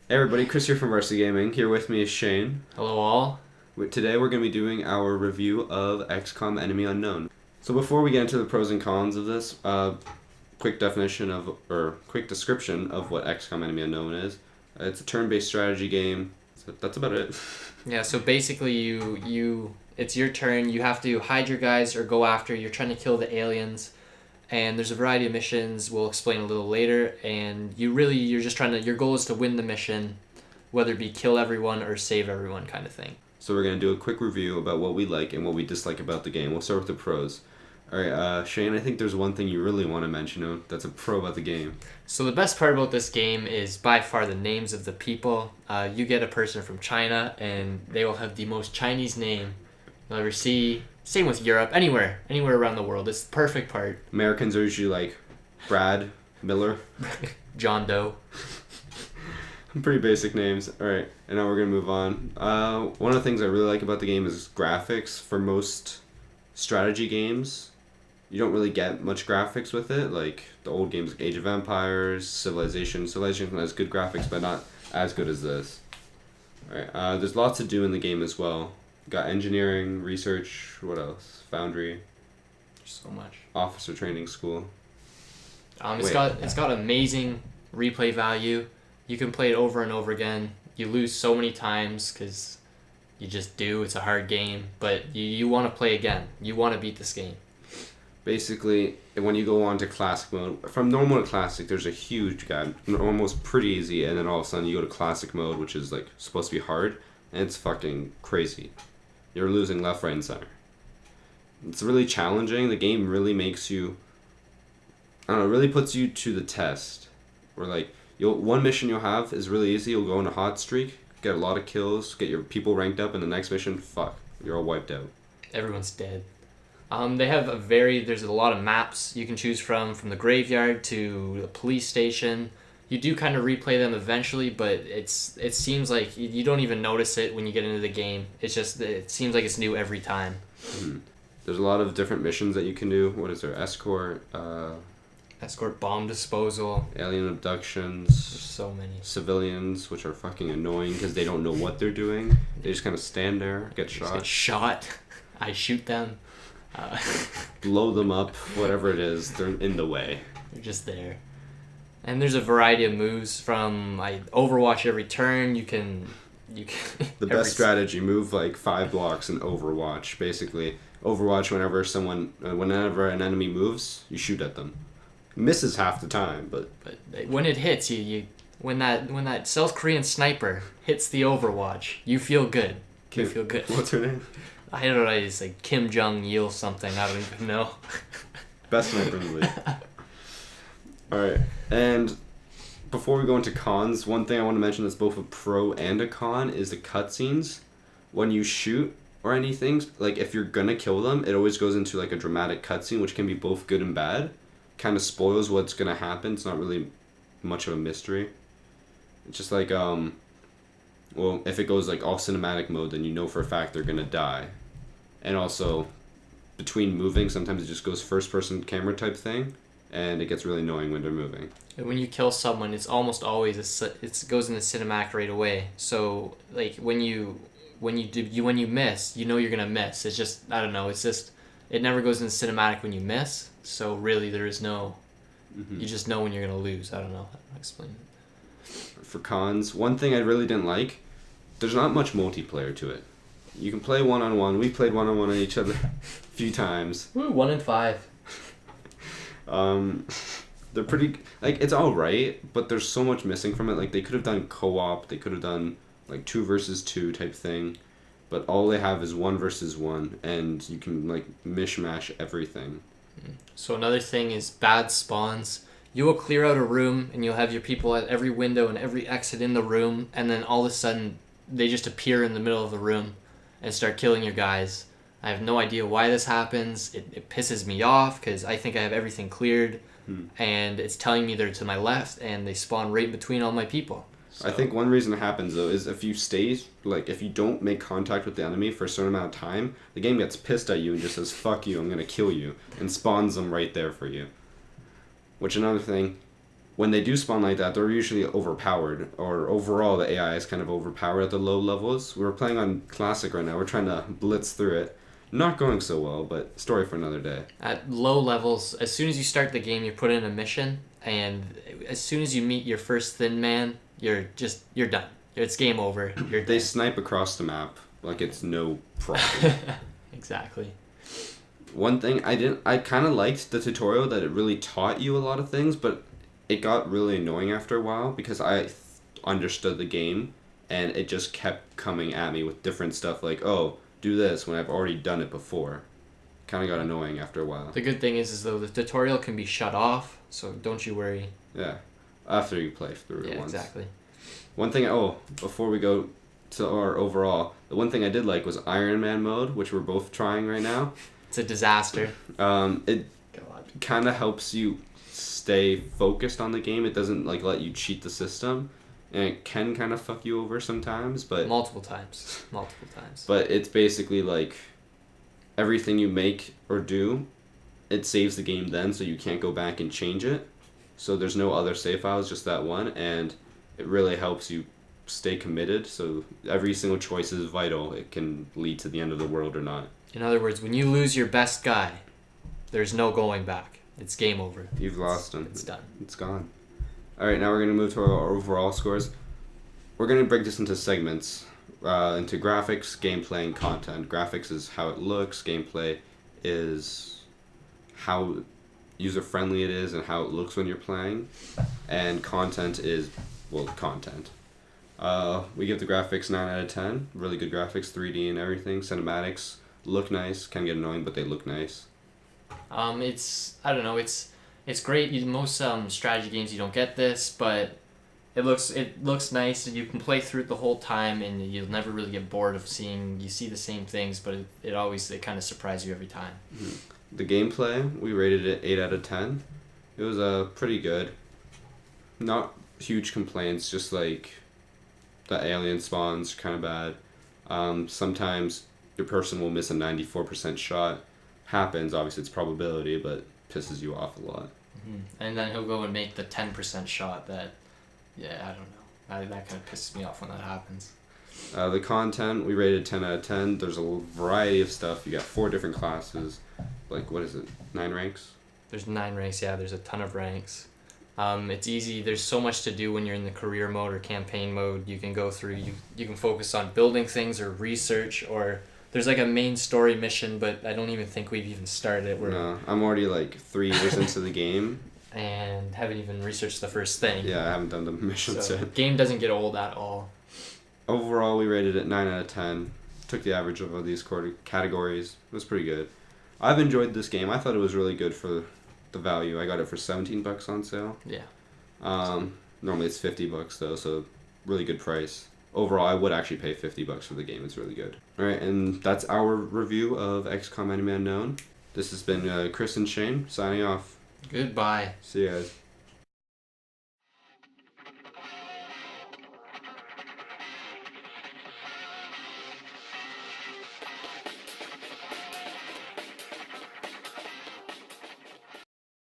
Hey everybody, Chris here from VarsityGaming. Here with me is Shayne. Hello all. Today we're going to be doing our review of XCOM Enemy Unknown. So before we get into the pros and cons of this, quick description of what XCOM Enemy Unknown is. It's a turn-based strategy game. So that's about it. Yeah, so basically it's your turn. You have to hide your guys or go after. You're trying to kill the aliens. And there's a variety of missions we'll explain a little later, and you're just trying to, your goal is to win the mission, whether it be kill everyone or save everyone kind of thing. So we're going to do a quick review about what we like and what we dislike about the game. We'll start with the pros. Alright, Shayne, I think there's one thing you really want to mention that's a pro about the game. So the best part about this game is by far the names of the people. You get a person from China, and they will have the most Chinese name you'll ever see. Same with Europe, anywhere around the world. It's the perfect part. Americans are usually like Brad, Miller. John Doe. Pretty basic names. Alright, and now we're going to move on. One of the things I really like about the game is graphics. For most strategy games, you don't really get much graphics with it. Like the old games like Age of Empires, Civilization. Civilization has good graphics, but not as good as this. Alright, there's lots to do in the game as well. Got engineering, research, what else? Foundry. So much. Officer training school. It's got amazing replay value. You can play it over and over again. You lose so many times because you just do. It's a hard game, but you want to play again. You want to beat this game. Basically, when you go on to classic mode, from normal to classic, there's a huge gap. Almost pretty easy, and then all of a sudden you go to classic mode, which is like supposed to be hard, and it's fucking crazy. You're losing left, right, and center. It's really challenging. The game really makes you, I don't know, really puts you to the test. Where like, one mission you'll have is really easy. You'll go on a hot streak, get a lot of kills, get your people ranked up, and the next mission, fuck, you're all wiped out. Everyone's dead. There's a lot of maps you can choose from the graveyard to the police station. You do kind of replay them eventually, but it seems like you don't even notice it when you get into the game. It seems like it's new every time. Mm-hmm. There's a lot of different missions that you can do. What is there? Escort, bomb disposal. alien abductions. There's so many. Civilians, which are fucking annoying because they don't know what they're doing. They just kind of stand there, get shot. I shoot them. Blow them up, whatever it is, they're in the way. They're just there. And there's a variety of moves from Overwatch every turn. You can the best strategy, move like 5 blocks in Overwatch. Basically, Overwatch, whenever an enemy moves, you shoot at them. Misses half the time, but when it hits when that South Korean sniper hits the Overwatch, you feel good. You feel good. What's her name? I don't know. It's like Kim Jong-il something. I don't even know. Best sniper in the league. Alright, and before we go into cons, one thing I want to mention that's both a pro and a con is the cutscenes. When you shoot or anything, like if you're gonna kill them, it always goes into like a dramatic cutscene, which can be both good and bad. Kind of spoils what's gonna happen. It's not really much of a mystery. It's just like, well, if it goes like all cinematic mode, then you know for a fact they're gonna die. And also, between moving, sometimes it just goes first person camera type thing, and it gets really annoying when they're moving. When you kill someone, it's almost always it goes in the cinematic right away. So like when you miss, you know you're gonna miss. It's just, I don't know. It's just, it never goes in the cinematic when you miss. So really, there is no. Mm-hmm. You just know when you're gonna lose. I don't know how to explain it. For cons, one thing I really didn't like, there's not much multiplayer to it. You can play one-on-one. We played one-on-one on each other a few times. Woo, 1 in 5. They're pretty, like, it's alright, but there's so much missing from it. Like, they could have done co-op, they could have done, like, 2 versus 2 type thing, but all they have is 1 versus 1, and you can, like, mishmash everything. So another thing is bad spawns. You will clear out a room, and you'll have your people at every window and every exit in the room, and then all of a sudden, they just appear in the middle of the room and start killing your guys. I have no idea why this happens. It pisses me off because I think I have everything cleared, and it's telling me they're to my left, and they spawn right between all my people. So. I think one reason it happens, though, is if you don't make contact with the enemy for a certain amount of time, the game gets pissed at you and just says, fuck you, I'm going to kill you, and spawns them right there for you. Which, another thing, when they do spawn like that, they're usually overpowered, or overall the AI is kind of overpowered at the low levels. We're playing on Classic right now. We're trying to blitz through it. Not going so well, but story for another day. At low levels, as soon as you start the game, you put in a mission, and as soon as you meet your first thin man, you're done. It's game over. You're They dead. snipe across the map like it's no problem. Exactly. One thing I kind of liked the tutorial that it really taught you a lot of things, but it got really annoying after a while because I understood the game and it just kept coming at me with different stuff like, oh, do this when I've already done it before. Kind of got annoying after a while. The good thing is though the tutorial can be shut off, so don't you worry. Yeah, after you play through it once. Exactly. One thing, before we go to our overall, the one thing I did like was Iron Man mode, which we're both trying right now. It's a disaster. It God. kind of helps you stay focused on the game. It doesn't like let you cheat the system, and it can kind of fuck you over sometimes. But Multiple times. But it's basically like everything you make or do, it saves the game then, so you can't go back and change it. So there's no other save files, just that one, and it really helps you stay committed. So every single choice is vital. It can lead to the end of the world or not. In other words, when you lose your best guy, there's no going back. It's game over. You've lost him. It's done. It's gone. All right, now we're going to move to our overall scores. We're going to break this into segments, into graphics, gameplay, and content. Graphics is how it looks. Gameplay is how user-friendly it is and how it looks when you're playing. And content is, content. We give the graphics 9 out of 10. Really good graphics, 3D and everything. Cinematics look nice. Can get annoying, but they look nice. I don't know. It's great. Most strategy games you don't get this, but it looks nice, and you can play through it the whole time, and you'll never really get bored of seeing. You see the same things, but it kind of surprises you every time. Mm-hmm. The gameplay, we rated it 8 out of 10. It was pretty good. Not huge complaints, just like the alien spawns kind of bad. Sometimes your person will miss a 94% shot. Happens, obviously it's probability, but pisses you off a lot. Mm-hmm. And then he'll go and make the 10% shot that, I don't know. That kind of pisses me off when that happens. The content, we rated 10 out of 10. There's a variety of stuff. You got 4 different classes. Like, what is it? 9 ranks? There's 9 ranks, yeah. There's a ton of ranks. It's easy. There's so much to do when you're in the career mode or campaign mode. You can go through, you can focus on building things or research, or there's like a main story mission, but I don't even think we've even started it. No, I'm already like 3 years into the game. And haven't even researched the first thing. Yeah, I haven't done the missions so yet. Game doesn't get old at all. Overall, we rated it 9 out of 10. Took the average of all these categories. It was pretty good. I've enjoyed this game. I thought it was really good for the value. I got it for $17 on sale. Yeah. Normally it's $50 though, so really good price. Overall, I would actually pay $50 for the game. It's really good. All right, and that's our review of XCOM Enemy Unknown. This has been Chris and Shayne signing off. Goodbye. See you guys.